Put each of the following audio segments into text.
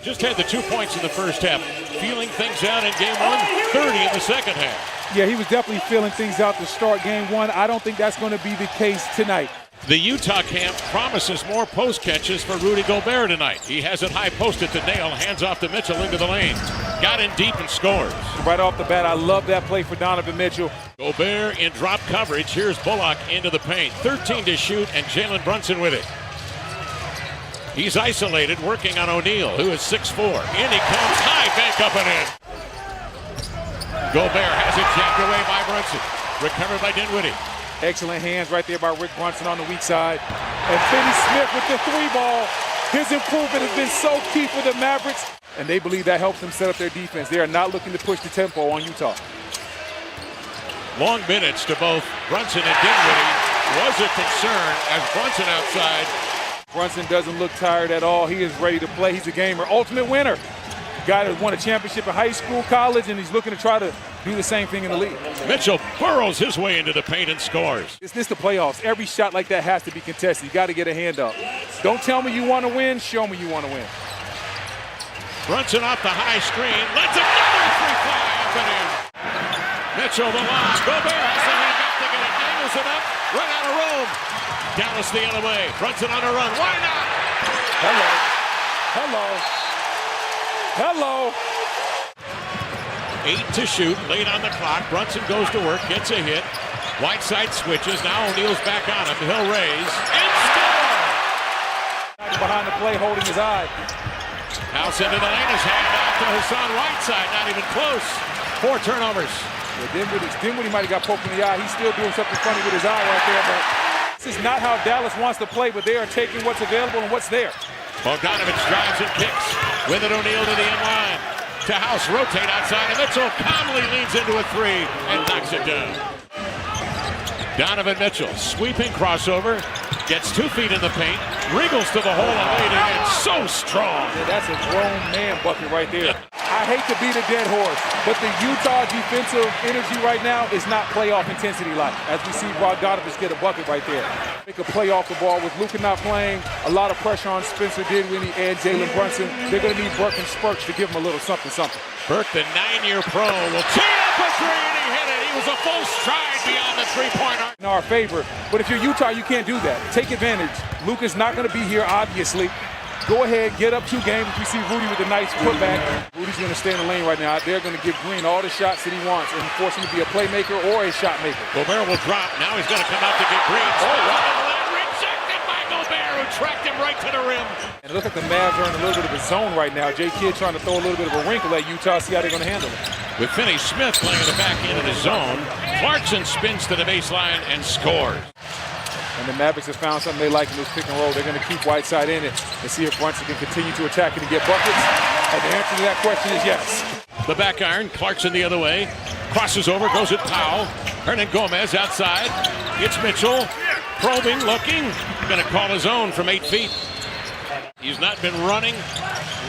Just had the 2 points in the first half. Feeling things out in game one, 30 in the second half. Yeah, he was definitely feeling things out to start game one. I don't think that's going to be the case tonight. The Utah camp promises more post catches for Rudy Gobert tonight. He has it high posted to Nail, hands off to Mitchell into the lane. Got in deep and scores. Right off the bat, I love that play for Donovan Mitchell. Gobert in drop coverage. Here's Bullock into the paint. 13 to shoot, and Jalen Brunson with it. He's isolated, working on O'Neal, who is 6'4". In he comes, high bank up and in. Gobert has it jacked away by Brunson. Recovered by Dinwiddie. Excellent hands right there by Rick Brunson on the weak side. And Finney Smith with the 3-ball. His improvement has been so key for the Mavericks, and they believe that helps them set up their defense. They are not looking to push the tempo on Utah. Long minutes to both Brunson and Dinwiddie was a concern as Brunson outside. Brunson doesn't look tired at all. He is ready to play. He's a gamer. Ultimate winner. Guy that won a championship in high school, college, and he's looking to try to do the same thing in the league. Mitchell burrows his way into the paint and scores. It's the playoffs. Every shot like that has to be contested. You got to get a hand up. Don't tell me you want to win. Show me you want to win. Brunson off the high screen. Let's another three fly up and in. Mitchell the lob. Gobert has the hand back to get it. Angles it up. Run out of room. Dallas the other way. Brunson on a run. Why not? Hello. Hello. Hello. 8 to shoot, late on the clock. Brunson goes to work, gets a hit. Whiteside switches. Now O'Neal's back on him. He'll raise and score. Behind the play, holding his eye. House into the lane. His hand off to Hassan Whiteside. Not even close. 4 turnovers. Yeah, Dinwiddie might have got poked in the eye. He's still doing something funny with his eye right there. But this is not how Dallas wants to play, but they are taking what's available and what's there. Bogdanovich drives and kicks. With it, O'Neal to the end line. To House, rotate outside, and Mitchell calmly leans into a 3 and knocks it down. Donovan Mitchell, sweeping crossover, gets 2 feet in the paint, wriggles to the hole and laid it in. So strong. Yeah, that's a grown man bucket right there. I hate to beat a dead horse, but the Utah defensive energy right now is not playoff intensity like. As we see Bogdanovich get a bucket right there. Make a play off the ball with Luka not playing. A lot of pressure on Spencer Dinwiddie and Jalen Brunson. They're going to need Burke and Spurks to give them a little something. Burke, the 9-year pro, will tee up a 3 and he hit it. He was a full stride beyond the 3-point arc. In our favor, but if you're Utah, you can't do that. Take advantage. Luka's not going to be here, obviously. Go ahead, get up 2 games. We see Rudy with a nice putback. Rudy's going to stay in the lane right now. They're going to give Green all the shots that he wants and force him to be a playmaker or a shot maker. Gobert will drop. Now he's going to come out to get Green. Oh, wow. Rejected by Gobert, who tracked him right to the rim. And it looks like the Mavs are in a little bit of a zone right now. Jay Kidd trying to throw a little bit of a wrinkle at Utah, see how they're going to handle it. With Finney Smith playing the back end of the zone, Clarkson spins to the baseline and scores. And the Mavericks have found something they like in this pick and roll. They're going to keep Whiteside in it and see if Brunson can continue to attack it and get buckets. And the answer to that question is yes. The back iron, Clarkson the other way. Crosses over, goes at Powell. Hernan Gomez outside. It's Mitchell. Probing, looking. Going to call his own from 8 feet. He's not been running.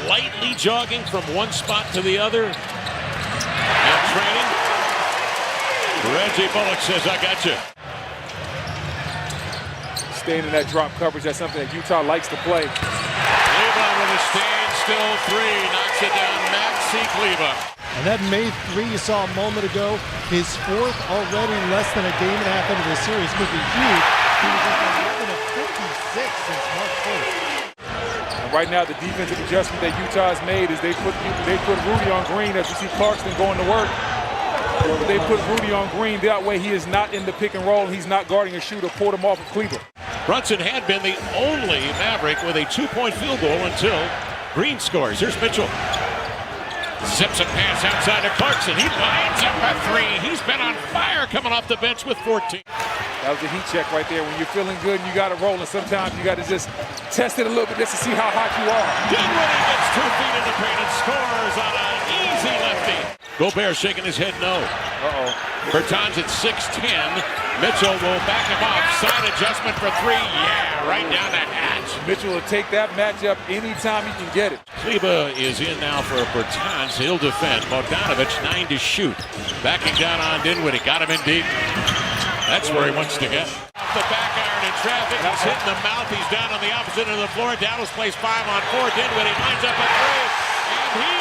Lightly jogging from one spot to the other. And training. Reggie Bullock says, I got you. Staying in that drop coverage, that's something that Utah likes to play. Kleba with a standstill 3, knocks it down. Maxi Kleba. And that May 3 you saw a moment ago, his 4th already in less than a game and a half into the series would be huge. He was at 11 of 56 since March 1st. And right now, the defensive adjustment that Utah has made is they put Rudy on Green as we see Clarkson going to work. But they put Rudy on Green, that way he is not in the pick and roll. He's not guarding a shooter, pulled him off of Kleba. Brunson had been the only Maverick with a 2-point field goal until Green scores. Here's Mitchell. Zips a pass outside to Clarkson. He lines up a 3. He's been on fire coming off the bench with 14. That was a heat check right there. When you're feeling good and you got to roll, and sometimes you got to just test it a little bit just to see how hot you are. Dinwiddie gets 2 feet in the paint and scores on an easy lefty. Gobert shaking his head no. Bertans at 6'10". Mitchell will back him up. Side adjustment for 3. Yeah, right down the hatch. Mitchell will take that matchup anytime he can get it. Kleba is in now for Bertans. He'll defend. Bogdanovich 9 to shoot. Backing down on Dinwiddie. Got him in deep. That's where he wants to get. the back iron in traffic. He's hitting the mouth. He's down on the opposite end of the floor. Dallas plays 5 on 4. Dinwiddie lines up a 3, and he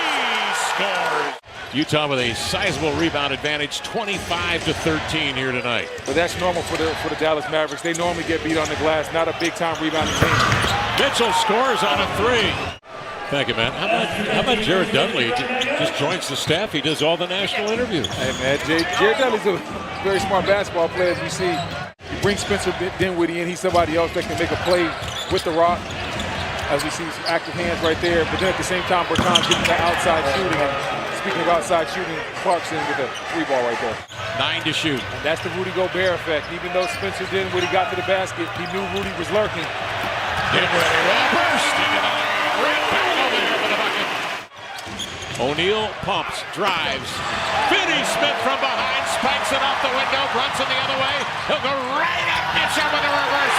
scores. Utah with a sizable rebound advantage, 25-13 here tonight. But that's normal for the Dallas Mavericks. They normally get beat on the glass, not a big-time rebounding team. Mitchell scores on a 3. Thank you, man. How about Jared Dudley? Just joins the staff. He does all the national interviews. Hey, man, Jared Dudley's a very smart basketball player, as we see. You bring Spencer Dinwiddie in. He's somebody else that can make a play with the rock, as we see some active hands right there. But then at the same time, Bertans getting the outside shooting. And speaking of outside shooting, Clarkson with a 3-ball right there. 9 to shoot. And that's the Rudy Gobert effect. Even though Spencer Dinwiddie got to the basket, he knew Rudy was lurking. Dinwiddie will burst into the lane. Right back over there for the bucket. O'Neal pumps, drives. Finney Smith from behind, spikes it off the window. Brunson the other way. He'll go right at Mitchell with a reverse.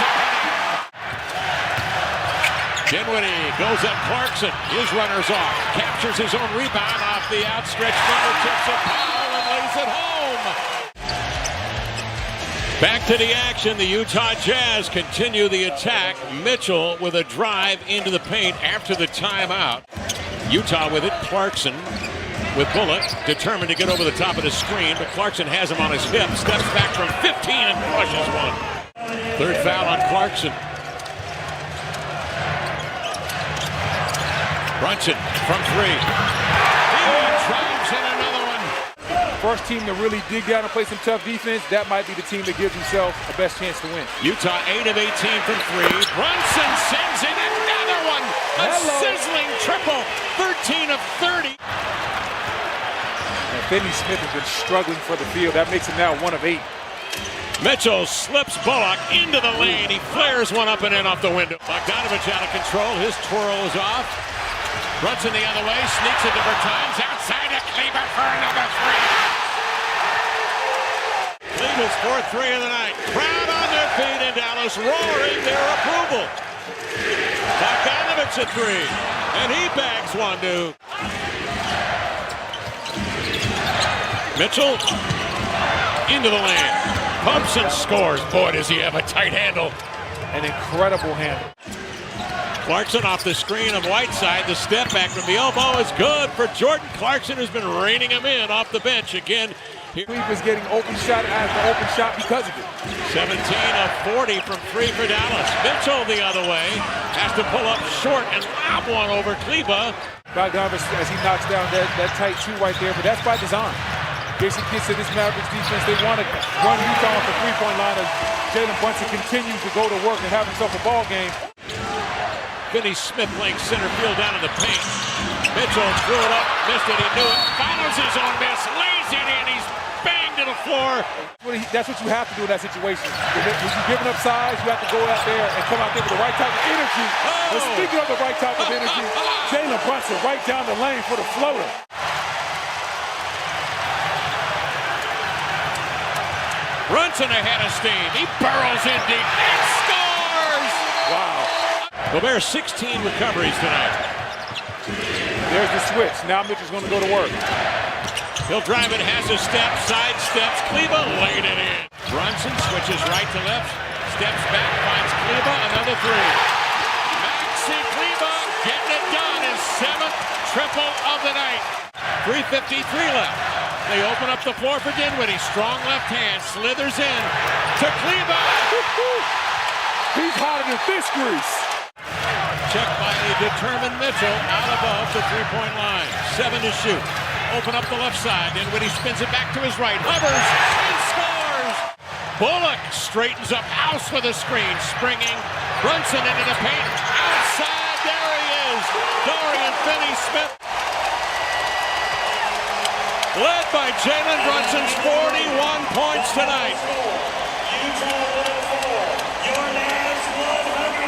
Dinwiddie goes at Clarkson. His runner's off. Captures his own rebound off the outstretched fingertips of Powell and lays it home. Back to the action. The Utah Jazz continue the attack. Mitchell with a drive into the paint after the timeout. Utah with it. Clarkson with Bullock, determined to get over the top of the screen, but Clarkson has him on his hip. Steps back from 15 and crushes one. Third foul on Clarkson. Brunson from 3. He drives in another one. First team to really dig down and play some tough defense, that might be the team that gives himself the best chance to win. Utah 8 of 18 from 3. Brunson sends in another one. A sizzling triple. 13 of 30. And Finney Smith has been struggling for the field. That makes him now 1 of 8. Mitchell slips Bullock into the lane. He flares one up and in off the window. Bogdanovich out of control. His twirl is off. Brunson the other way. Sneaks into Bertans. Outside to Kleber for another 3. Kleber's 4th 3 of the night. Crowd on their feet in Dallas, roaring their approval. Bogdanovich a 3. And he bags one, dude. Mitchell into the lane. Pumps and scores. Boy, does he have a tight handle. An incredible handle. Clarkson off the screen of Whiteside. The step back from the elbow is good for Jordan Clarkson, who's been reining him in off the bench again. Cleveland's getting open shot after open shot because of it. 17 of 40 from 3 for Dallas. Mitchell the other way. Has to pull up short and lob one over Kleber. Bogdanovich, as he knocks down that tight 2 right there, but that's by design. Basically gets to this Mavericks defense. They want to run Utah off the 3-point line as Jalen Brunson continues to go to work and have himself a ball game. Finney Smith playing center field down in the paint. Mitchell threw it up, missed it, he knew it. Follows his own miss, lays it in, he's banged to the floor. That's what you have to do in that situation. When you're giving up size, you have to go out there and come out there with the right type of energy. And speaking of the right type of energy, Jalen Brunson right down the lane for the floater. Brunson ahead of steam. He burrows in deep and scores! Wow. Gobert 16 recoveries tonight. There's the switch. Now Mitchell's going to go to work. He'll drive it, has a step, side steps. Kleber laid it in. Brunson switches right to left, steps back, finds Kleber, another 3. Maxi Kleber getting it done. His 7th triple of the night. 3:53 left. They open up the floor for Dinwiddie. Strong left hand, slithers in to Kleber. He's hotter than fish grease. Check by a determined Mitchell out above the 3-point line. 7 to shoot. Open up the left side. Dinwiddie spins it back to his right. Hovers and scores. Bullock straightens up house with a screen. Springing. Brunson into the paint. Outside. There he is. Dorian Finney-Smith. Led by Jalen Brunson's 41 points tonight.